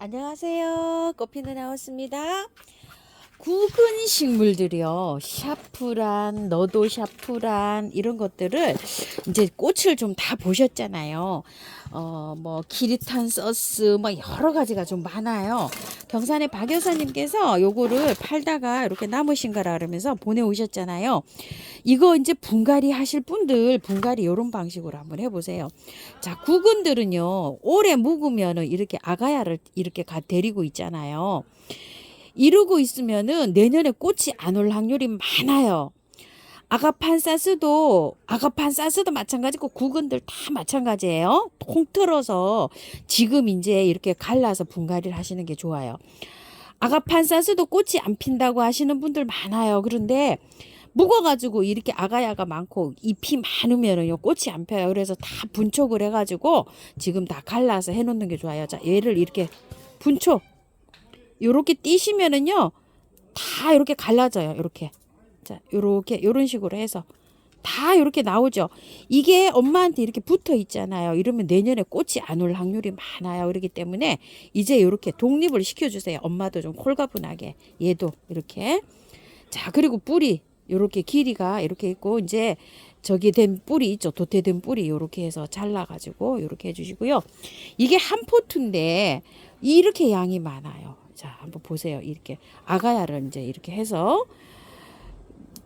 안녕하세요. 꽃피는 하우스입니다. 굵은 식물들이요. 샤프란, 너도 샤프란 이런 것들을 이제 꽃을 좀 다 보셨잖아요. 뭐 키리탄 서스 뭐 여러 가지가 좀 많아요. 경산의 박 여사님께서 요거를 팔다가 이렇게 남으신 거라 그러면서 보내오셨잖아요. 이거 이제 분갈이 하실 분들 분갈이 요런 방식으로 한번 해보세요. 자, 구근들은요 오래 묵으면은 이렇게 아가야를 이렇게 데리고 있잖아요. 이러고 있으면은 내년에 꽃이 안 올 확률이 많아요. 아가판사스도 마찬가지고 구근들 다 마찬가지예요. 통틀어서 지금 이제 이렇게 갈라서 분갈이를 하시는 게 좋아요. 아가판사스도 꽃이 안 핀다고 하시는 분들 많아요. 그런데 묵어가지고 이렇게 아가야가 많고 잎이 많으면은요 꽃이 안 펴요. 그래서 다 분촉을 해가지고 지금 다 갈라서 해놓는 게 좋아요. 자, 얘를 이렇게 분촉 요렇게 띄시면은요 다 이렇게 갈라져요. 이렇게 자 요렇게 요런 식으로 해서 다 이렇게 나오죠. 이게 엄마한테 이렇게 붙어 있잖아요. 이러면 내년에 꽃이 안 올 확률이 많아요. 그렇기 때문에 이제 이렇게 독립을 시켜주세요. 엄마도 좀 홀가분하게 얘도 이렇게 자 그리고 뿌리 요렇게 길이가 이렇게 있고 이제 저기 된 뿌리 있죠. 도태된 뿌리 요렇게 해서 잘라 가지고 요렇게 해주시고요. 이게 한 포트인데 이렇게 양이 많아요. 자 한번 보세요. 이렇게 아가야를 이제 이렇게 해서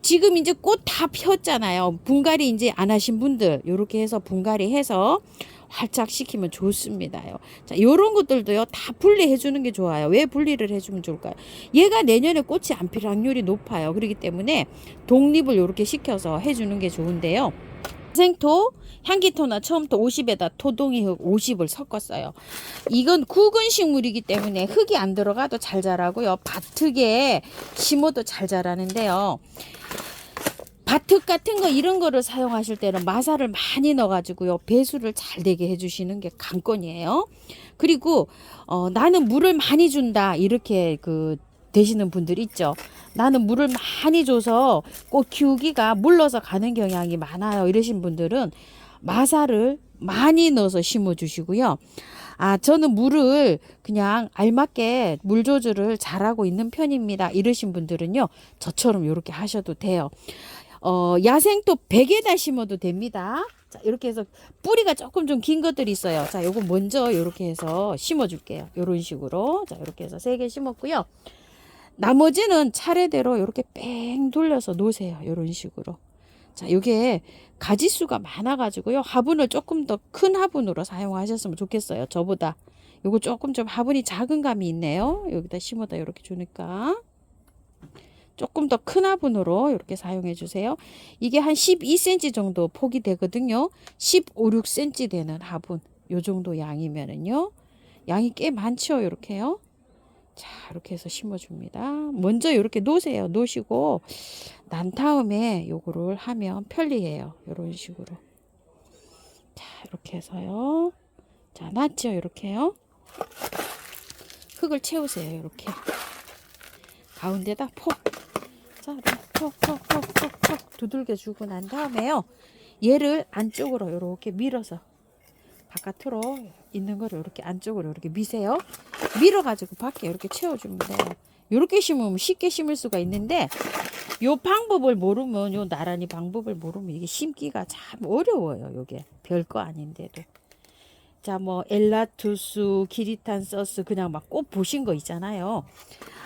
지금 이제 꽃 다 폈잖아요. 분갈이 이제 안 하신 분들 요렇게 해서 분갈이 해서 활짝 시키면 좋습니다요. 자, 요런 것들도요 다 분리해 주는 게 좋아요. 왜 분리를 해주면 좋을까요? 얘가 내년에 꽃이 안 필 확률이 높아요. 그렇기 때문에 독립을 요렇게 시켜서 해주는 게 좋은데요. 생토, 향기토나 처음부터 50에다 토동이 흙 50을 섞었어요. 이건 굵은 식물이기 때문에 흙이 안 들어가도 잘 자라고요. 밭흙에 심어도 잘 자라는데요. 밭흙 같은 거 이런 거를 사용하실 때는 마사를 많이 넣어가지고요 배수를 잘 되게 해주시는 게 관건이에요. 그리고 나는 물을 많이 준다 이렇게 되시는 분들 있죠. 나는 물을 많이 줘서 꽃 키우기가 물러서 가는 경향이 많아요. 이러신 분들은 마사를 많이 넣어서 심어 주시고요. 아, 저는 물을 그냥 알맞게 물 조절을 잘하고 있는 편입니다. 이러신 분들은요, 저처럼 이렇게 하셔도 돼요. 야생토 100에다 심어도 됩니다. 자, 이렇게 해서 뿌리가 조금 좀 긴 것들이 있어요. 자, 요거 먼저 이렇게 해서 심어 줄게요. 요런 식으로. 자, 이렇게 해서 3개 심었고요. 나머지는 차례대로 이렇게 뺑 돌려서 놓으세요. 요런 식으로. 자, 요게 가지수가 많아가지고요. 화분을 조금 더 큰 화분으로 사용하셨으면 좋겠어요. 저보다. 요거 조금 좀 화분이 작은 감이 있네요. 여기다 심어다 이렇게 주니까. 조금 더 큰 화분으로 이렇게 사용해 주세요. 이게 한 12cm 정도 폭이 되거든요. 15, 6cm 되는 화분. 요 정도 양이면은요. 양이 꽤 많죠. 이렇게요. 자, 이렇게 해서 심어줍니다. 먼저 이렇게 놓으세요. 놓으시고 난 다음에 요거를 하면 편리해요. 이런 식으로. 자, 이렇게 해서요. 자, 놨죠. 이렇게요. 흙을 채우세요. 이렇게. 가운데다 폭. 자, 톡톡톡톡톡 두들겨 주고 난 다음에요. 얘를 안쪽으로 이렇게 밀어서 바깥으로 있는 거를 이렇게 안쪽으로 이렇게 미세요. 밀어가지고 밖에 이렇게 채워주면 돼요. 이렇게 심으면 쉽게 심을 수가 있는데 요 방법을 모르면 요 나란히 방법을 모르면 이게 심기가 참 어려워요. 요게 별거 아닌데도. 자, 뭐 엘라투스, 키리탄 서스 그냥 막 꽃 보신 거 있잖아요.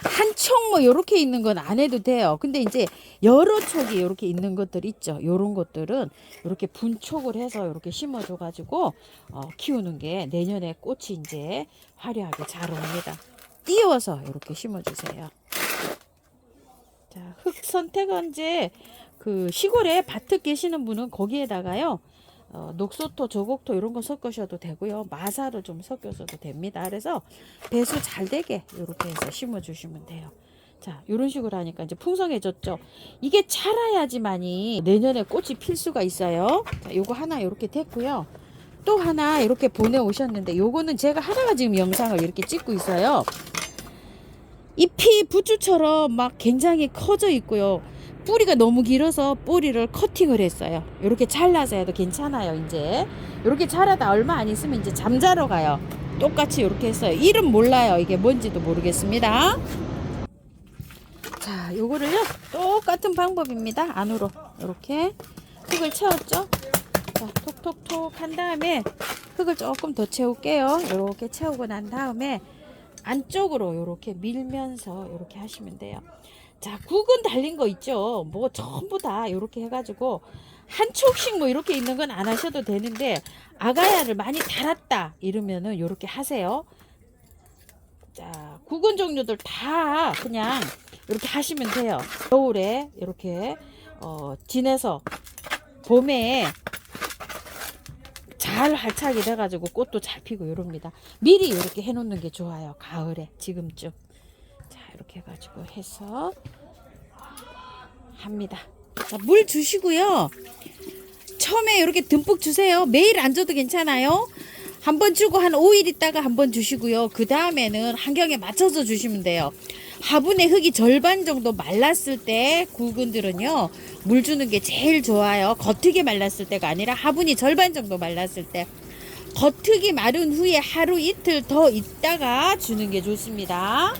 한 촉 뭐 요렇게 있는 건 안 해도 돼요. 근데 이제 여러 촉이 요렇게 있는 것들 있죠. 요런 것들은 요렇게 분촉을 해서 요렇게 심어줘 가지고 키우는 게 내년에 꽃이 이제 화려하게 잘 옵니다. 띄워서 요렇게 심어주세요. 자, 흙 선택은 이제 시골에 밭흙 계시는 분은 거기에다가요. 녹소토, 저곡토 이런 거 섞으셔도 되고요. 마사를 좀 섞여서도 됩니다. 그래서 배수 잘 되게 이렇게 해서 심어주시면 돼요. 자, 이런 식으로 하니까 이제 풍성해졌죠. 이게 자라야지만이 내년에 꽃이 필 수가 있어요. 자, 요거 하나 이렇게 됐고요. 또 하나 이렇게 보내오셨는데 요거는 제가 하다가 지금 영상을 이렇게 찍고 있어요. 잎이 부추처럼 막 굉장히 커져 있고요. 뿌리가 너무 길어서 뿌리를 커팅을 했어요. 이렇게 잘라서 해도 괜찮아요. 이제 이렇게 자라다 얼마 안 있으면 이제 잠자러 가요. 똑같이 이렇게 했어요. 이름 몰라요. 이게 뭔지도 모르겠습니다. 자, 요거를요 똑같은 방법입니다. 안으로 이렇게 흙을 채웠죠. 자, 톡톡톡 한 다음에 흙을 조금 더 채울게요. 이렇게 채우고 난 다음에 안쪽으로 이렇게 밀면서 이렇게 하시면 돼요. 자, 국은 달린 거 있죠. 뭐 전부 다 이렇게 해가지고 한 촉씩 뭐 이렇게 있는 건 안 하셔도 되는데, 아가야를 많이 달았다 이러면은 이렇게 하세요. 자, 국은 종류들 다 그냥 이렇게 하시면 돼요. 겨울에 이렇게 지내서 봄에 잘 활착이 돼가지고 꽃도 잘 피고 이럽니다. 미리 이렇게 해놓는 게 좋아요. 가을에 지금쯤. 자, 이렇게 해가지고 해서 합니다. 자, 물 주시고요. 처음에 이렇게 듬뿍 주세요. 매일 안 줘도 괜찮아요. 한번 주고 한 5일 있다가 한번 주시고요. 그 다음에는 환경에 맞춰서 주시면 돼요. 화분의 흙이 절반 정도 말랐을 때 구근들은요, 물 주는 게 제일 좋아요. 겉흙이 말랐을 때가 아니라 화분이 절반 정도 말랐을 때. 겉흙이 마른 후에 하루 이틀 더 있다가 주는 게 좋습니다.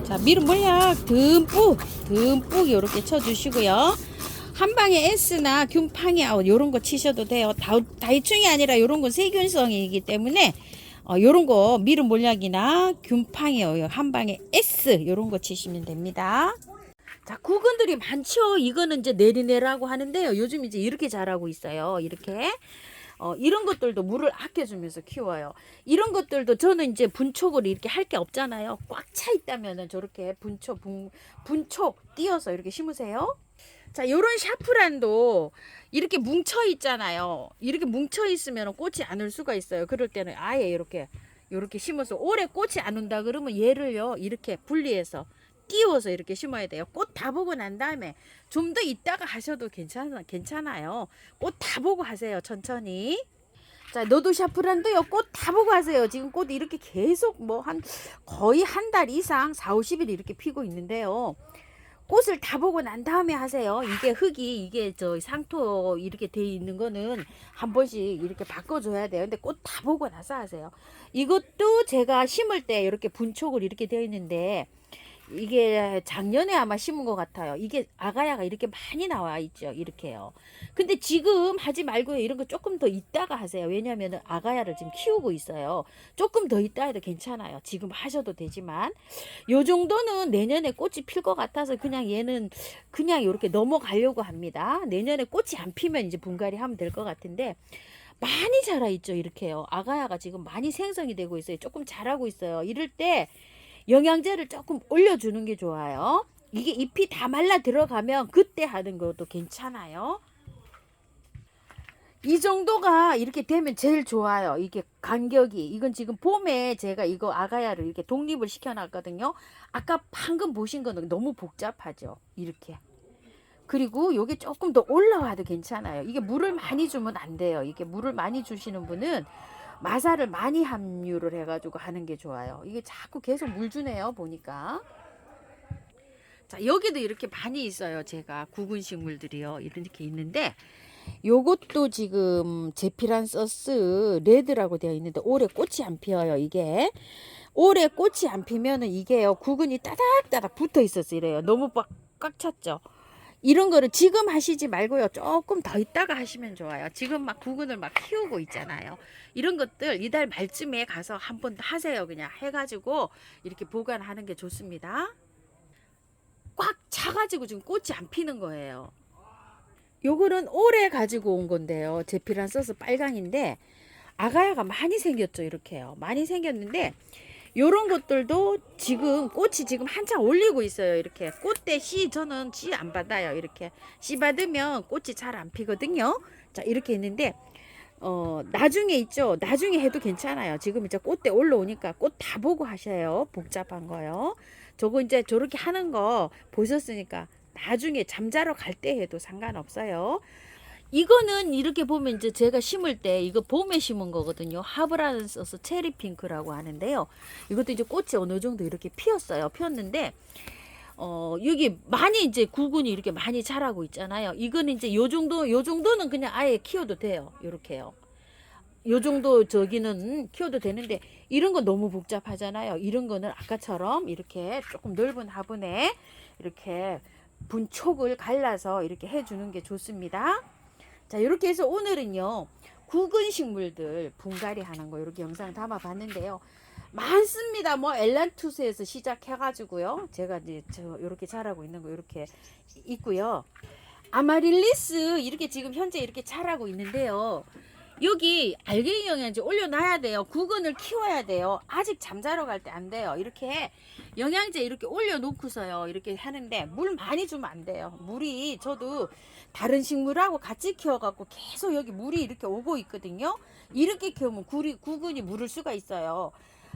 자, 미름 몰약 듬뿍 이렇게 쳐주시고요. 한 방에 S나 균팡이아웃 요런 거 치셔도 돼요. 다이충이 아니라 요런 건 세균성이기 때문에 요런 거 미름 몰약이나 균팡이아웃 한 방에 S 요런 거 치시면 됩니다. 자, 구근들이 많죠. 이거는 이제 내리내라고 하는데요. 요즘 이제 이렇게 자라고 있어요. 이렇게. 이런 것들도 물을 아껴주면서 키워요. 이런 것들도 저는 이제 분촉을 이렇게 할 게 없잖아요. 꽉 차 있다면은 저렇게 분촉 띄어서 이렇게 심으세요. 자, 요런 샤프란도 이렇게 뭉쳐 있잖아요. 이렇게 뭉쳐 있으면 꽃이 안 올 수가 있어요. 그럴 때는 아예 이렇게 심어서 오래 꽃이 안 온다 그러면 얘를요 이렇게 분리해서 띄워서 이렇게 심어야 돼요. 꽃 다 보고 난 다음에 좀 더 있다가 하셔도 괜찮아요. 꽃 다 보고 하세요. 천천히. 자, 너도 샤프란도요. 꽃 다 보고 하세요. 지금 꽃 이렇게 계속 뭐 거의 한 달 이상 4, 50일 이렇게 피고 있는데요. 꽃을 다 보고 난 다음에 하세요. 이게 흙이 이게 저 상토 이렇게 돼 있는 거는 한 번씩 이렇게 바꿔줘야 돼요. 근데 꽃 다 보고 나서 하세요. 이것도 제가 심을 때 이렇게 분촉을 이렇게 되어 있는데 이게 작년에 아마 심은 것 같아요. 이게 아가야가 이렇게 많이 나와 있죠. 이렇게요. 근데 지금 하지 말고요. 이런 거 조금 더 있다가 하세요. 왜냐하면 아가야를 지금 키우고 있어요. 조금 더 있다 해도 괜찮아요. 지금 하셔도 되지만 요 정도는 내년에 꽃이 필 것 같아서 그냥 얘는 그냥 이렇게 넘어가려고 합니다. 내년에 꽃이 안 피면 이제 분갈이 하면 될 것 같은데 많이 자라 있죠. 이렇게요. 아가야가 지금 많이 생성이 되고 있어요. 조금 자라고 있어요. 이럴 때 영양제를 조금 올려주는 게 좋아요. 이게 잎이 다 말라 들어가면 그때 하는 것도 괜찮아요. 이 정도가 이렇게 되면 제일 좋아요. 이게 간격이. 이건 지금 봄에 제가 이거 아가야를 이렇게 독립을 시켜놨거든요. 아까 방금 보신 거는 너무 복잡하죠. 이렇게. 그리고 요게 조금 더 올라와도 괜찮아요. 이게 물을 많이 주면 안 돼요. 이게 물을 많이 주시는 분은 마사를 많이 함유를 해가지고 하는 게 좋아요. 이게 자꾸 계속 물 주네요. 보니까. 자, 여기도 이렇게 많이 있어요. 제가 구근 식물들이요. 이렇게 있는데 요것도 지금 제피란서스 레드라고 되어 있는데 올해 꽃이 안 피어요. 이게 올해 꽃이 안 피면은 이게요 구근이 따닥따닥 붙어 있었어. 이래요. 너무 꽉 찼죠. 이런 거를 지금 하시지 말고요. 조금 더 있다가 하시면 좋아요. 지금 막 구근을 막 키우고 있잖아요. 이런 것들 이달 말쯤에 가서 한번 하세요. 그냥 해가지고 이렇게 보관하는 게 좋습니다. 꽉 차가지고 지금 꽃이 안 피는 거예요. 요거는 올해 가지고 온 건데요. 제피란서스 빨강인데 아가야가 많이 생겼죠. 이렇게요. 많이 생겼는데 요런 것들도 지금 꽃이 지금 한창 올리고 있어요. 이렇게 꽃대 씨 저는 씨 안 받아요. 이렇게 씨 받으면 꽃이 잘 안 피거든요. 자, 이렇게 있는데 나중에 있죠. 나중에 해도 괜찮아요. 지금 이제 꽃대 올라오니까 꽃 다 보고 하셔요. 복잡한 거요. 저거 이제 저렇게 하는 거 보셨으니까 나중에 잠자러 갈 때 해도 상관없어요. 이거는 이렇게 보면 이제 제가 심을 때 이거 봄에 심은 거거든요. 하브란서스 체리 핑크라고 하는데요. 이것도 이제 꽃이 어느 정도 이렇게 피었어요. 피었는데 여기 많이 이제 구근이 이렇게 많이 자라고 있잖아요. 이거는 이제 요 정도는 그냥 아예 키워도 돼요. 이렇게요. 요 정도 저기는 키워도 되는데 이런 건 너무 복잡하잖아요. 이런 거는 아까처럼 이렇게 조금 넓은 화분에 이렇게 분촉을 갈라서 이렇게 해주는 게 좋습니다. 자, 이렇게 해서 오늘은요 구근 식물들 분갈이 하는 거 이렇게 영상 담아 봤는데요. 많습니다. 뭐 엘란투스에서 시작해가지고요. 제가 이제 이렇게 자라고 있는 거 이렇게 있고요. 아마릴리스 이렇게 지금 현재 이렇게 자라고 있는데요. 여기 알갱이 영양제 올려놔야 돼요. 구근을 키워야 돼요. 아직 잠자러 갈 때 안 돼요. 이렇게 영양제 이렇게 올려놓고서요. 이렇게 하는데 물 많이 주면 안 돼요. 물이 저도 다른 식물하고 같이 키워갖고 계속 여기 물이 이렇게 오고 있거든요. 이렇게 키우면 구근이 무를 수가 있어요.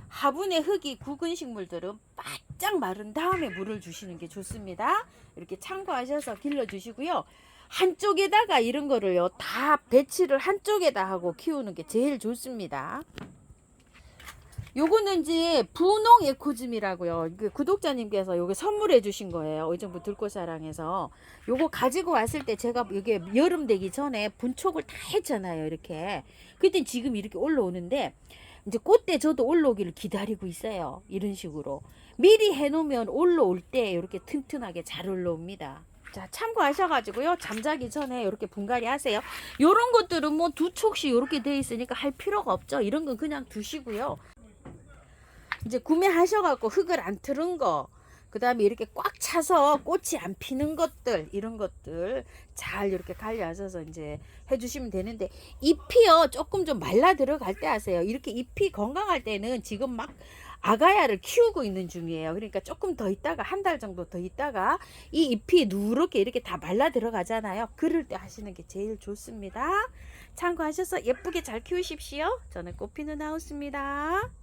화분의 흙이 구근 식물들은 바짝 마른 다음에 물을 주시는 게 좋습니다. 이렇게 참고하셔서 길러주시고요. 한쪽에다가 이런 거를요 다 배치를 한쪽에다 하고 키우는 게 제일 좋습니다. 요거는 이제 분홍 에코즘이라고요. 구독자님께서 요거 선물해 주신 거예요. 의정부 들꽃사랑에서. 요거 가지고 왔을 때 제가 이게 여름 되기 전에 분촉을 다 했잖아요. 이렇게. 그때 지금 이렇게 올라오는데 이제 꽃대 저도 올라오기를 기다리고 있어요. 이런 식으로. 미리 해놓으면 올라올 때 이렇게 튼튼하게 잘 올라옵니다. 자, 참고하셔가지고요. 잠자기 전에 이렇게 분갈이 하세요. 요런 것들은 뭐 두 촉씩 이렇게 돼 있으니까 할 필요가 없죠. 이런 건 그냥 두시고요. 이제 구매하셔갖고 흙을 안 틀은 거, 그 다음에 이렇게 꽉 차서 꽃이 안 피는 것들, 이런 것들 잘 이렇게 갈려서 이제 해주시면 되는데, 잎이요 조금 좀 말라 들어갈 때 하세요. 이렇게 잎이 건강할 때는 지금 막 아가야를 키우고 있는 중이에요. 그러니까 조금 더 있다가 한 달 정도 더 있다가 이 잎이 누렇게 이렇게 다 말라 들어가잖아요. 그럴 때 하시는 게 제일 좋습니다. 참고하셔서 예쁘게 잘 키우십시오. 저는 꽃피는 하우스입니다.